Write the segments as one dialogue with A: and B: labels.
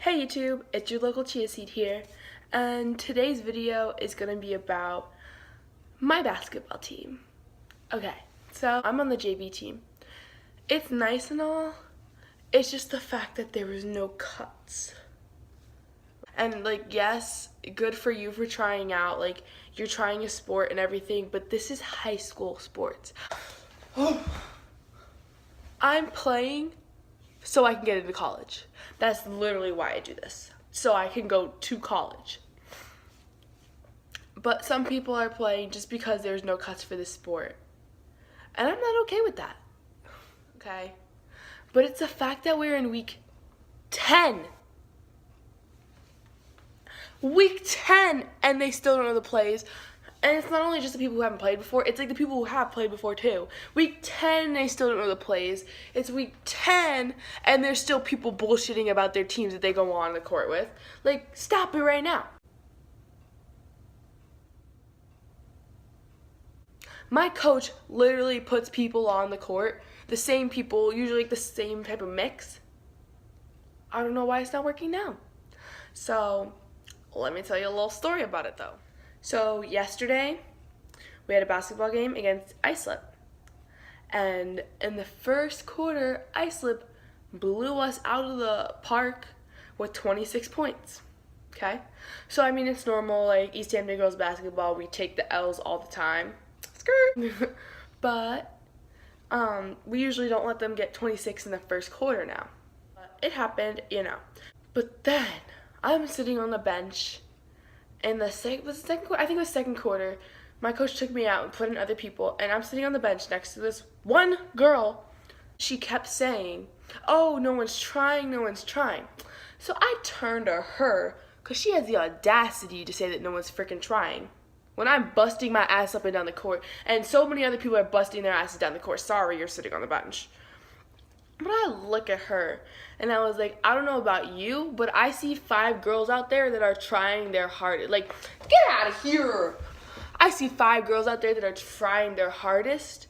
A: Hey YouTube, it's your local Chia Seed here, and today's video is going to be about my basketball team. Okay, so I'm on the JV team. It's nice and all, it's just the fact that there was no cuts. And yes, good for you for trying out, you're trying a sport and everything, but this is high school sports. I'm playing so I can get into college. That's literally why I do this. So I can go to college. But some people are playing just because there's no cuts for this sport. And I'm not okay with that. Okay? But it's the fact that we're in week 10. Week 10 and they still don't know the plays. And it's not only just the people who haven't played before, it's like the people who have played before too. Week 10, they still don't know the plays. It's week 10, and there's still people bullshitting about their teams that they go on the court with. Stop it right now. My coach literally puts people on the court, the same people, usually the same type of mix. I don't know why it's not working now. So, let me tell you a little story about it though. So yesterday, we had a basketball game against Islip. And in the first quarter, Islip blew us out of the park with 26 points. Okay? So, I mean, it's normal. East Hampton girls basketball, we take the L's all the time. Skirt! But we usually don't let them get 26 in the first quarter now. It happened, But then, I'm sitting on the bench. In the second quarter, I think it was second quarter, my coach took me out and put in other people, and I'm sitting on the bench next to this one girl. She kept saying, "Oh, no one's trying, no one's trying." So I turned to her, because she has the audacity to say that no one's freaking trying. When I'm busting my ass up and down the court, and so many other people are busting their asses down the court. Sorry, you're sitting on the bench. But I look at her, and I was like, I don't know about you, but I see 5 girls out there that are trying their hardest. Get out of here. I see 5 girls out there that are trying their hardest.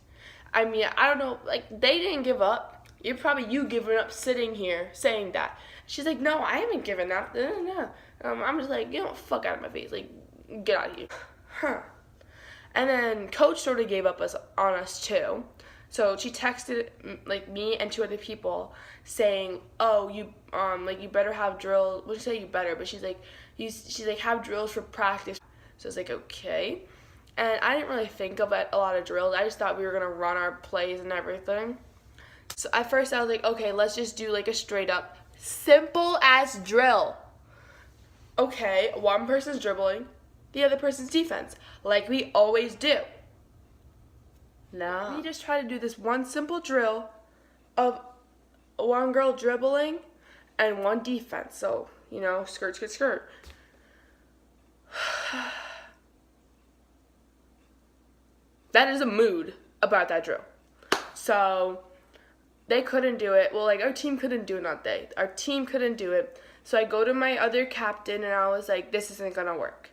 A: I mean, I don't know, they didn't give up. You're probably giving up sitting here saying that. She's like, no, I haven't given up. No. I'm just like, fuck out of my face. Get out of here. Huh. And then Coach sort of gave up on us too. So she texted me and 2 other people saying, "Oh, you better have drills." Well, she said you better, but she's like have drills for practice. So I was like, okay. And I didn't really think of a lot of drills. I just thought we were gonna run our plays and everything. So at first I was like, okay, let's just do a straight up simple ass drill. Okay, one person's dribbling, the other person's defense, like we always do. No. We just try to do this one simple drill of one girl dribbling and one defense. So, skirt, skirt, skirt. That is a mood about that drill. So, they couldn't do it. Well, our team couldn't do it, not they. Our team couldn't do it. So I go to my other captain and I was like, this isn't gonna work.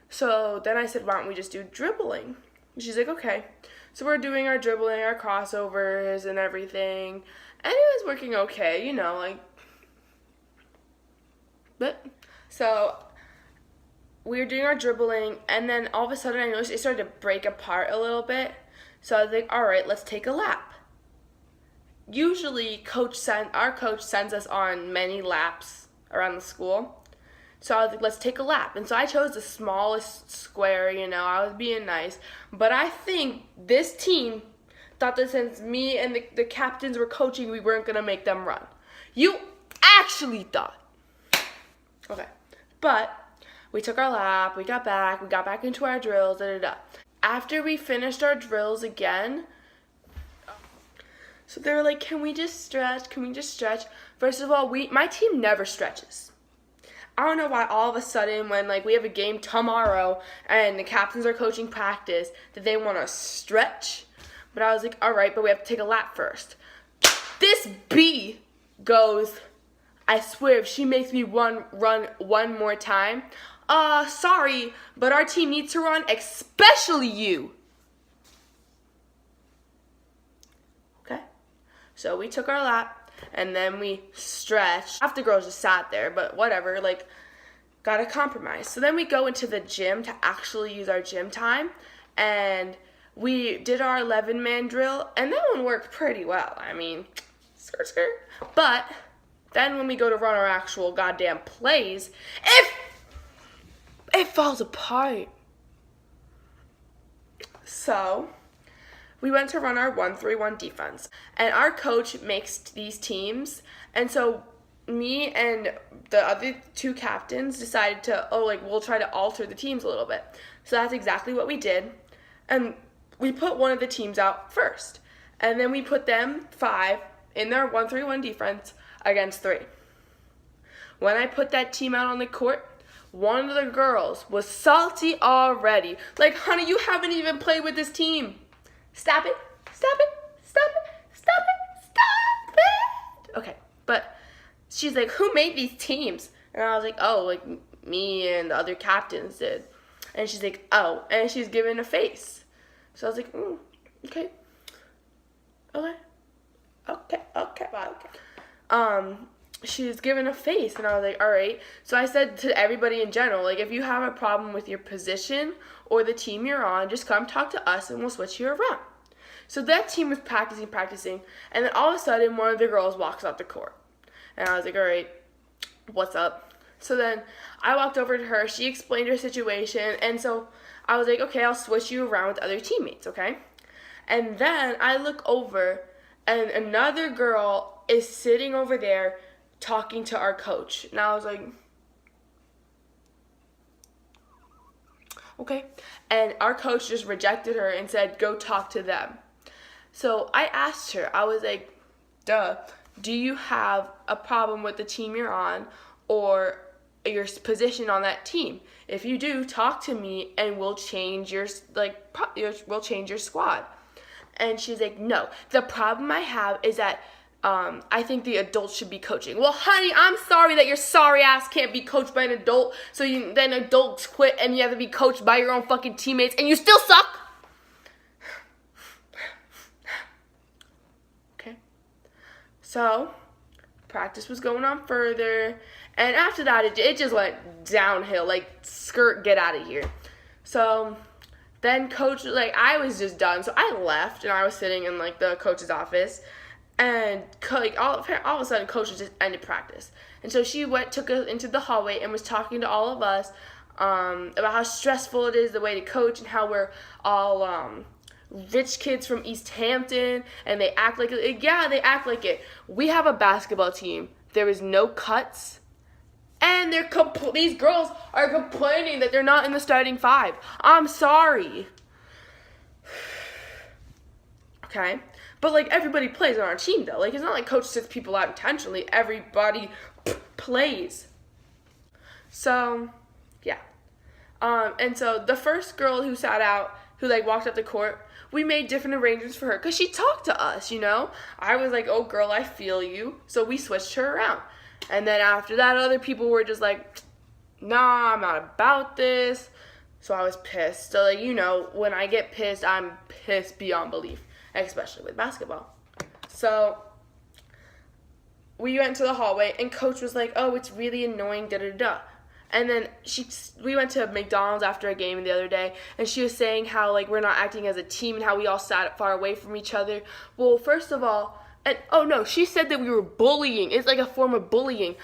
A: So then I said, why don't we just do dribbling? And she's like, okay. So we're doing our dribbling, our crossovers and everything. And it was working okay, But, so we were doing our dribbling, and then all of a sudden I noticed it started to break apart a little bit. So I was like, all right, let's take a lap. Usually our coach sends us on many laps around the school. So I was like, let's take a lap. And so I chose the smallest square, I was being nice. But I think this team thought that since me and the captains were coaching, we weren't going to make them run. You actually thought. Okay. But we took our lap, we got back into our drills, da-da-da. After we finished our drills again, so they were like, can we just stretch? First of all, my team never stretches. I don't know why all of a sudden when we have a game tomorrow and the captains are coaching practice that they want to stretch. But I was like, all right, but we have to take a lap first. This B goes, I swear if she makes me run one more time, sorry, but our team needs to run, especially you. Okay, so we took our lap. And then we stretched. Half the girls just sat there, but whatever, like, gotta compromise. So then we go into the gym to actually use our gym time, and we did our 11-man drill, and that one worked pretty well. I mean, skirt. But then when we go to run our actual goddamn plays, it falls apart. So we went to run our 1-3-1 defense, and our coach makes these teams, and so me and the other two captains decided to, we'll try to alter the teams a little bit. So that's exactly what we did, and we put one of the teams out first, and then we put them 5 in their 1-3-1 defense against 3. When I put that team out on the court, one of the girls was salty already. Like, honey, you haven't even played with this team. Stop it. Okay, but she's like, who made these teams? And I was like, oh, like me and the other captains did. And she's like, oh, and she's giving a face. So I was like, okay. She was giving a face, and I was like, all right. So I said to everybody in general, like, if you have a problem with your position or the team you're on, just come talk to us, and we'll switch you around. So that team was practicing, and then all of a sudden, one of the girls walks off the court. And I was like, all right, what's up? So then I walked over to her. She explained her situation, and so I was like, okay, I'll switch you around with other teammates, okay? And then I look over, and another girl is sitting over there talking to our coach. And I was like, okay. And our coach just rejected her and said, go talk to them. So I asked her, I was like, do you have a problem with the team you're on or your position on that team? If you do, talk to me and we'll change your squad. And she's like, no, the problem I have is that I think the adults should be coaching. Well, honey, I'm sorry that your sorry ass can't be coached by an adult, so then adults quit and you have to be coached by your own fucking teammates, and you still suck. Okay. So, practice was going on further, and after that, it just went downhill, like, skirt, get out of here. So then coach, I was just done, so I left, and I was sitting in, the coach's office. And all of a sudden, coach just ended practice. And so she took us into the hallway and was talking to all of us about how stressful it is the way to coach and how we're all rich kids from East Hampton and they act like it. Yeah, they act like it. We have a basketball team. There is no cuts. And these girls are complaining that they're not in the starting 5. I'm sorry. Okay? But, everybody plays on our team, though. It's not like coach sits people out intentionally. Everybody plays. So, yeah. And so the first girl who sat out, who, walked up the court, we made different arrangements for her because she talked to us, I was like, oh, girl, I feel you. So we switched her around. And then after that, other people were just like, nah, I'm not about this. So I was pissed. So, when I get pissed, I'm pissed beyond belief. Especially with basketball. So we went to the hallway and coach was like, oh, it's really annoying, And then we went to McDonald's after a game the other day, and she was saying how we're not acting as a team and how we all sat far away from each other. Well, first of all, she said that we were bullying. It's like a form of bullying.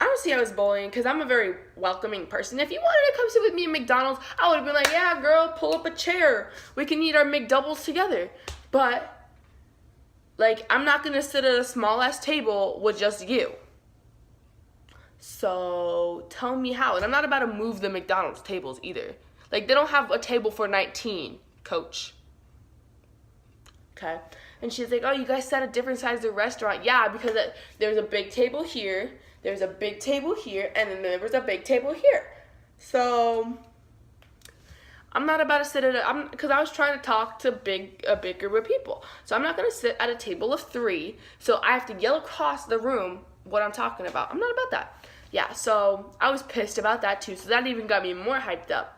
A: I don't see how it's bullying because I'm a very welcoming person. If you wanted to come sit with me at McDonald's, I would have been like, yeah, girl, pull up a chair. We can eat our McDoubles together. But, I'm not going to sit at a small-ass table with just you. So, tell me how. And I'm not about to move the McDonald's tables either. They don't have a table for 19, coach. Okay. And she's like, oh, you guys sat at different sides of the restaurant. Yeah, because there's a big table here. There's a big table here, and then there was a big table here. So I'm not about to sit because I was trying to talk to a big group of people. So I'm not going to sit at a table of 3, so I have to yell across the room what I'm talking about. I'm not about that. Yeah, so I was pissed about that too, so that even got me more hyped up.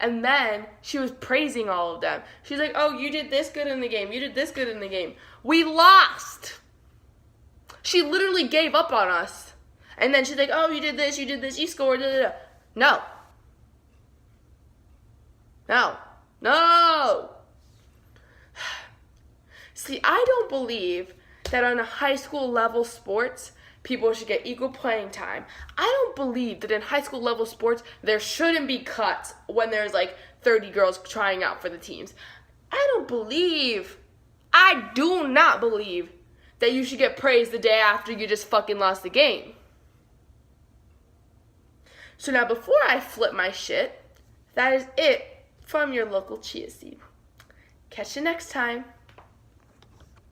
A: And then she was praising all of them. She's like, oh, you did this good in the game. You did this good in the game. We lost. She literally gave up on us. And then she's like, oh, you did this, you scored, da, da, da. No. No. No. See, I don't believe that on a high school level sports, people should get equal playing time. I don't believe that in high school level sports, there shouldn't be cuts when there's like 30 girls trying out for the teams. I do not believe that you should get praised the day after you just fucking lost the game. So now before I flip my shit, that is it from your local Chia Seed. Catch you next time.